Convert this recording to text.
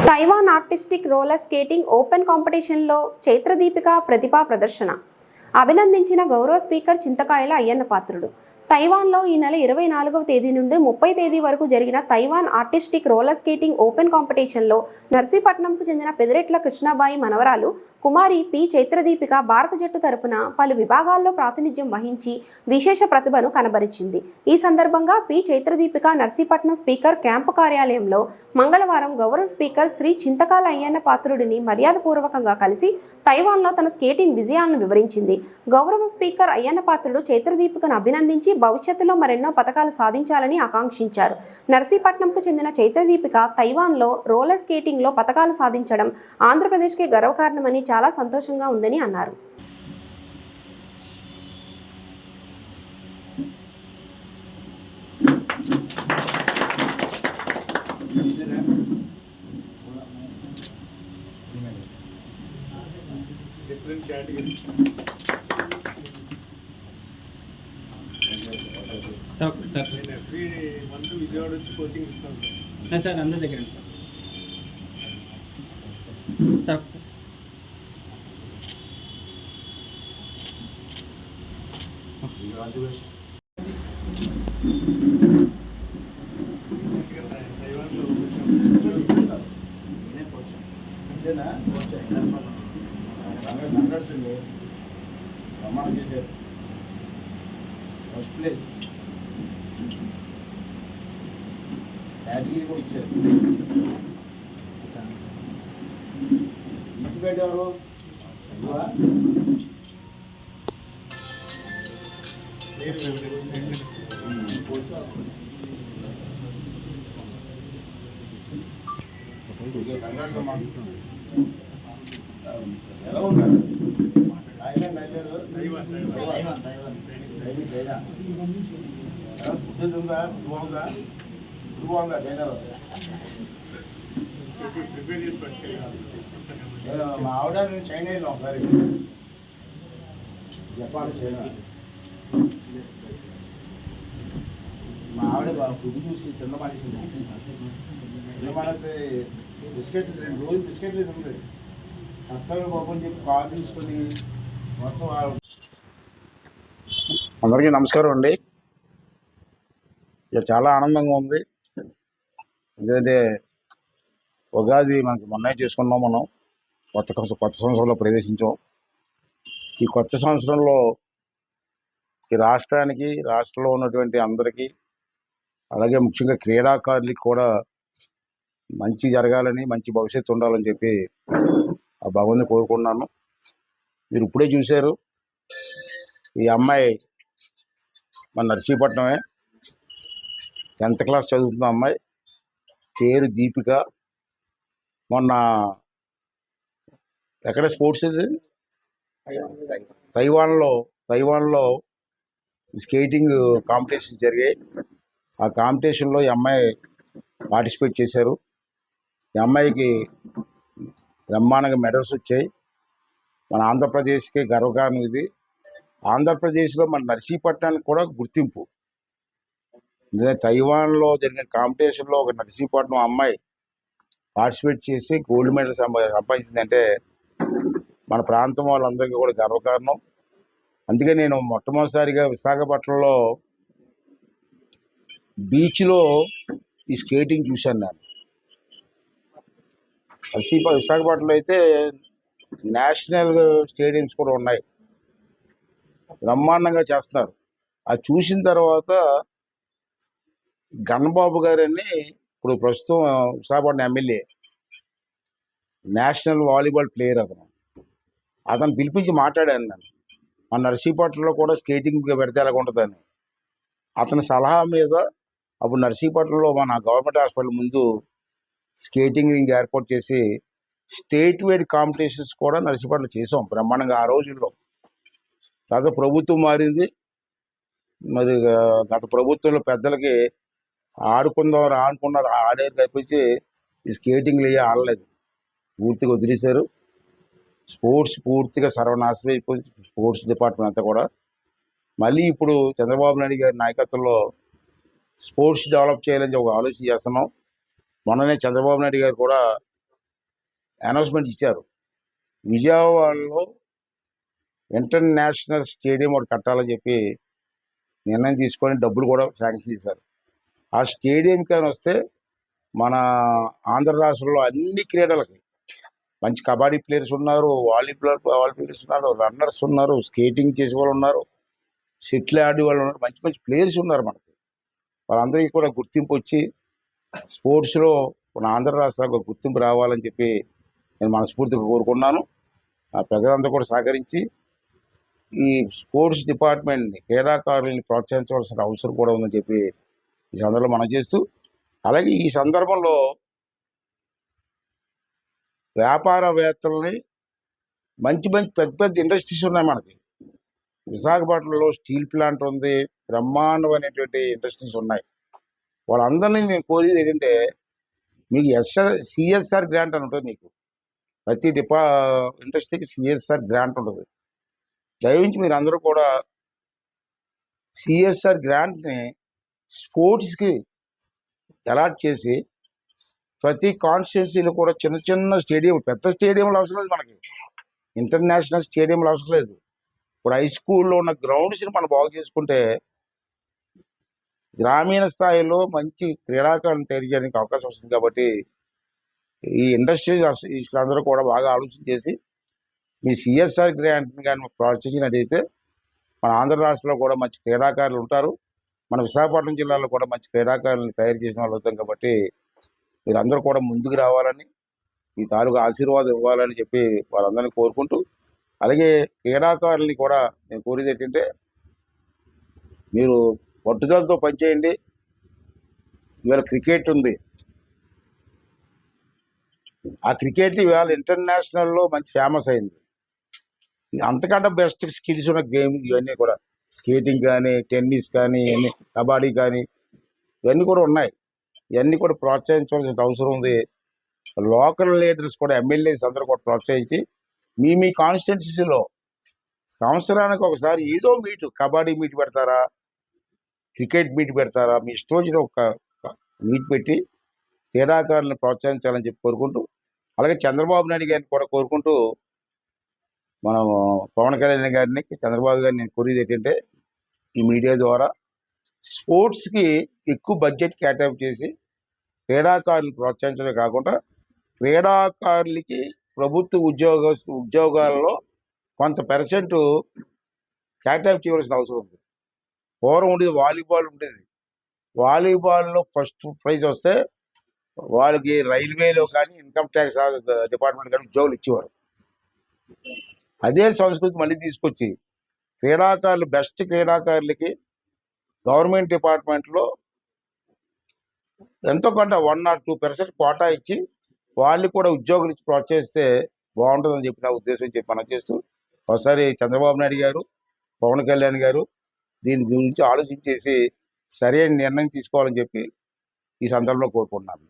Taiwan artistic roller skating open కాంపిటీషన్లో చైత్రదీపిక ప్రతిభా ప్రదర్శన అభినందించిన గౌరవ స్పీకర్ చింతకాయల అయ్యన్న పాత్రుడు. తైవాన్లో ఈ నెల 24వ తేదీ నుండి 30 తేదీ వరకు జరిగిన Taiwan artistic roller skating open కాంపిటీషన్లో నర్సీపట్నంకు చెందిన పెదిరెట్ల కృష్ణాబాయి మనవరాలు కుమారి పి చైత్రదీపిక భారత జట్టు తరపున పలు విభాగాల్లో ప్రాతినిధ్యం వహించి విశేష ప్రతిభను కనబరిచింది. ఈ సందర్భంగా పి చైత్రదీపిక నర్సీపట్నం స్పీకర్ క్యాంపు కార్యాలయంలో మంగళవారం గౌరవ స్పీకర్ శ్రీ చింతకాల అయ్యన్న పాత్రుడిని మర్యాదపూర్వకంగా కలిసి తైవాన్లో తన స్కేటింగ్ విజయాలను వివరించింది. గౌరవ స్పీకర్ అయ్యన్న పాత్రుడు చైత్రదీపికను అభినందించి భవిష్యత్తులో మరెన్నో పథకాలు సాధించాలని ఆకాంక్షించారు. నర్సీపట్నంకు చెందిన చైత్రదీపిక తైవాన్లో రోలర్ స్కేటింగ్లో పథకాలు సాధించడం ఆంధ్రప్రదేశ్కి గర్వకారణమని చాలా సంతోషంగా ఉందని అన్నారు. సార్ నేను ఎవ్రీ మంత్ విజయవాడ వచ్చి కోచింగ్ ఇస్తాను సార్ అందరి దగ్గర సార్ ప్రమాణం చేశారు. ఫస్ట్ ప్లేస్ కేటగిరీ కూడా ఇచ్చారు. ఇంటికంటే ఎవరు ఎలా ఉన్నారు? ఫుడ్ ఉందా? బాగుందా? ఫుడ్ బాగుందా? ట్రైనర్ మా ఆవిడ నేను చైనా వెళ్ళాం ఒకసారి, జపాన్ చైనా. మా ఆవిడ ఫుడ్ చూసి తిన్న మానేసింది. తిన్న మానేస్తే బిస్కెట్లు 2 రోజులు బిస్కెట్లు ఉంది. సత్తమే బాబు అని చెప్పి కాల్ తీసుకొని మొత్తం. అందరికీ నమస్కారం అండి. ఇక చాలా ఆనందంగా ఉంది. ఎందుకంటే ఉగాది మనకి మొన్నే చేసుకున్నాం. మనం కొత్త సంవత్సరంలో ప్రవేశించాం. ఈ కొత్త సంవత్సరంలో ఈ రాష్ట్రానికి, రాష్ట్రంలో ఉన్నటువంటి అందరికీ, అలాగే ముఖ్యంగా క్రీడాకారులకి కూడా మంచి జరగాలని, మంచి భవిష్యత్తు ఉండాలని చెప్పి ఆ భగవంతుని కోరుకున్నాను. మీరు ఇప్పుడే చూశారు, ఈ అమ్మాయి మన నర్సీపట్నమే, 10th క్లాస్ చదువుతున్న అమ్మాయి, పేరు దీపిక. మొన్న ఎక్కడ స్పోర్ట్స్ ఇది తైవాన్లో స్కేటింగ్ కాంపిటీషన్ జరిగాయి. ఆ కాంపిటీషన్లో ఈ అమ్మాయి పార్టిసిపేట్ చేశారు. ఈ అమ్మాయికి బ్రహ్మాండంగా మెడల్స్ వచ్చాయి. మన ఆంధ్రప్రదేశ్కి గర్వకారణం ఇది. ఆంధ్రప్రదేశ్లో మన నర్సీపట్నానికి కూడా గుర్తింపు. తైవాన్లో జరిగిన కాంపిటీషన్లో ఒక నర్సీపట్నం అమ్మాయి పార్టిసిపేట్ చేసి గోల్డ్ మెడల్ సంపాదించిందంటే మన ప్రాంతం వాళ్ళందరికీ కూడా గర్వకారణం. అందుకే నేను మొట్టమొదటిసారిగా విశాఖపట్నంలో బీచ్లో ఈ స్కేటింగ్ చూశాను. నేను విశాఖపట్నంలో అయితే నేషనల్ స్టేడియంస్ కూడా ఉన్నాయి, బ్రహ్మాండంగా చేస్తున్నారు. అది చూసిన తర్వాత గణబాబు గారని ఇప్పుడు ప్రస్తుతం Visakhapatnam MLA, national volleyball player, అతను పిలిపించి మాట్లాడాను నేను. మన నర్సీపట్నంలో కూడా స్కేటింగ్ పెడితే ఎలాగ ఉంటుందని. అతని సలహా మీద అప్పుడు నర్సీపట్నంలో మన గవర్నమెంట్ హాస్పిటల్ ముందు స్కేటింగ్ రింగ్ ఏర్పాటు చేసి స్టేట్ వైడ్ కాంపిటీషన్స్ కూడా నర్సీపట్నం చేసాం బ్రహ్మాండంగా ఆ రోజుల్లో. తర్వాత ప్రభుత్వం మారింది. మరి గత ప్రభుత్వంలో పెద్దలకి ఆడుకుందాం అనుకున్నారు, ఆడేది తప్పించి ఈ స్కేటింగ్లు ఆడలేదు, పూర్తిగా వదిలేశారు. స్పోర్ట్స్ పూర్తిగా సర్వనాశనం అయిపోయింది, స్పోర్ట్స్ డిపార్ట్మెంట్ అంతా కూడా. మళ్ళీ ఇప్పుడు చంద్రబాబు నాయుడు గారి నాయకత్వంలో స్పోర్ట్స్ డెవలప్ చేయాలని ఒక ఆలోచన చేస్తున్నాం. మొన్ననే చంద్రబాబు నాయుడు గారు కూడా అనౌన్స్మెంట్ ఇచ్చారు. విజయవాడలో ఇంటర్నేషనల్ స్టేడియం ఒకటి కట్టాలని చెప్పి నిర్ణయం తీసుకొని డబ్బులు కూడా శాంక్షన్ చేశారు. ఆ స్టేడియం కానీ వస్తే మన ఆంధ్ర రాష్ట్రంలో అన్ని క్రీడలకి మంచి కబడ్డీ ప్లేయర్స్ ఉన్నారు, వాలీబాల్ ప్లేయర్స్ ఉన్నారు, రన్నర్స్ ఉన్నారు, స్కేటింగ్ చేసే వాళ్ళు ఉన్నారు, షటిల్ ఆడే వాళ్ళు ఉన్నారు, మంచి మంచి ప్లేయర్స్ ఉన్నారు మనకి. వాళ్ళందరికీ కూడా గుర్తింపు వచ్చి స్పోర్ట్స్లో మన ఆంధ్ర రాష్ట్రానికి ఒక గుర్తింపు రావాలని చెప్పి నేను మనస్ఫూర్తిగా కోరుకున్నాను. ఆ ప్రజలందరూ కూడా సహకరించి ఈ స్పోర్ట్స్ డిపార్ట్మెంట్ని, క్రీడాకారులని ప్రోత్సహించవలసిన అవసరం కూడా ఉందని చెప్పి ఈ సందర్భంలో మనం చేస్తూ, అలాగే ఈ సందర్భంలో వ్యాపారవేత్తల్ని మంచి మంచి పెద్ద పెద్ద ఇండస్ట్రీస్ ఉన్నాయి మనకి. విశాఖపట్నంలో స్టీల్ ప్లాంట్ ఉంది, బ్రహ్మాండమైనటువంటి ఇండస్ట్రీస్ ఉన్నాయి. వాళ్ళందరినీ నేను కోరేది ఏంటంటే, మీకు సిఎస్ఆర్ గ్రాంట్ అని ఉంటుంది. మీకు ప్రతి ఇండస్ట్రీకి సిఎస్ఆర్ గ్రాంట్ ఉంటుంది. దయవించి మీరు అందరూ కూడా సిఎస్ఆర్ గ్రాంట్ని స్పోర్ట్స్కి అలాట్ చేసి ప్రతి కాన్స్టిట్యున్సీలో కూడా చిన్న చిన్న స్టేడియం, పెద్ద స్టేడియంలు అవసరం లేదు మనకి, ఇంటర్నేషనల్ స్టేడియంలు అవసరం లేదు. ఇప్పుడు హై స్కూల్లో ఉన్న గ్రౌండ్స్ని మనం బాగు చేసుకుంటే గ్రామీణ స్థాయిలో మంచి క్రీడాకారులను తయారు చేయడానికి అవకాశం వస్తుంది. కాబట్టి ఈ ఇండస్ట్రీస్ అందరూ కూడా బాగా ఆలోచన చేసి మీ సిఎస్ఆర్ గ్రాంట్ని కానీ ప్రోత్సహించినట్టయితే మన ఆంధ్ర రాష్ట్రంలో కూడా మంచి క్రీడాకారులు ఉంటారు. మన విశాఖపట్నం జిల్లాలో కూడా మంచి క్రీడాకారులను తయారు చేసిన వాళ్ళు అవుతాం. కాబట్టి మీరందరూ కూడా ముందుకు రావాలని, ఈ తాలూకు ఆశీర్వాదం ఇవ్వాలని చెప్పి వాళ్ళందరినీ కోరుకుంటూ, అలాగే క్రీడాకారుల్ని కూడా నేను కోరేది ఏంటంటే, మీరు పట్టుదలతో పనిచేయండి. ఇవాళ క్రికెట్ ఉంది, ఆ క్రికెట్ ఇవాళ ఇంటర్నేషనల్లో మంచి ఫేమస్ అయింది. అంతకంటే బెస్ట్ స్కిల్స్ ఉన్న గేమ్ ఇవన్నీ కూడా, స్కేటింగ్ కానీ, టెన్నిస్ కానీ, ఇవన్నీ కబడ్డీ కానీ, ఇవన్నీ కూడా ఉన్నాయి. ఇవన్నీ కూడా ప్రోత్సహించవలసిన అవసరం ఉంది. లోకల్ లీడర్స్ కూడా, ఎమ్మెల్యేస్ అందరూ కూడా ప్రోత్సహించి మీ కాన్స్టిట్యున్సీలో సంవత్సరానికి ఒకసారి ఏదో మీట్, కబడ్డీ మీట్ పెడతారా, క్రికెట్ మీట్ పెడతారా, మీ ఇష్టం వచ్చిన ఒక మీట్ పెట్టి క్రీడాకారులను ప్రోత్సహించాలని చెప్పి కోరుకుంటూ, అలాగే చంద్రబాబు నాయుడు గారిని కూడా కోరుకుంటూ, మనం పవన్ కళ్యాణ్ గారిని, చంద్రబాబు గారిని నేను కోరేది ఏంటంటే, ఈ మీడియా ద్వారా స్పోర్ట్స్కి ఎక్కువ బడ్జెట్ కేటాయింపు చేసి క్రీడాకారులను ప్రోత్సహించడమే కాకుండా, క్రీడాకారులకి ప్రభుత్వ ఉద్యోగాల్లో కొంత % కేటాయింపు చేయవలసిన అవసరం ఉంది. పూర్వం ఉండేది వాలీబాల్ ఉండేది. వాలీబాల్లో ఫస్ట్ ప్రైజ్ వస్తే వాళ్ళకి రైల్వేలో కానీ, ఇన్కమ్ ట్యాక్స్ డిపార్ట్మెంట్ కానీ ఉద్యోగులు ఇచ్చేవారు. అదే సంస్కృతి మళ్ళీ తీసుకొచ్చి క్రీడాకారులు, బెస్ట్ క్రీడాకారులకి గవర్నమెంట్ డిపార్ట్మెంట్లో ఎంతో కొంత 1 or 2% కోటా ఇచ్చి వాళ్ళు కూడా ఉద్యోగులు ఇచ్చి ప్రోత్సహిస్తే బాగుంటుందని చెప్పి నా ఉద్దేశం చెప్పి మనం చేస్తూ, ఒకసారి చంద్రబాబు నాయుడు గారు, పవన్ కళ్యాణ్ గారు దీని గురించి ఆలోచించేసి సరైన నిర్ణయం తీసుకోవాలని చెప్పి ఈ సందర్భంలో కోరుకుంటున్నాను.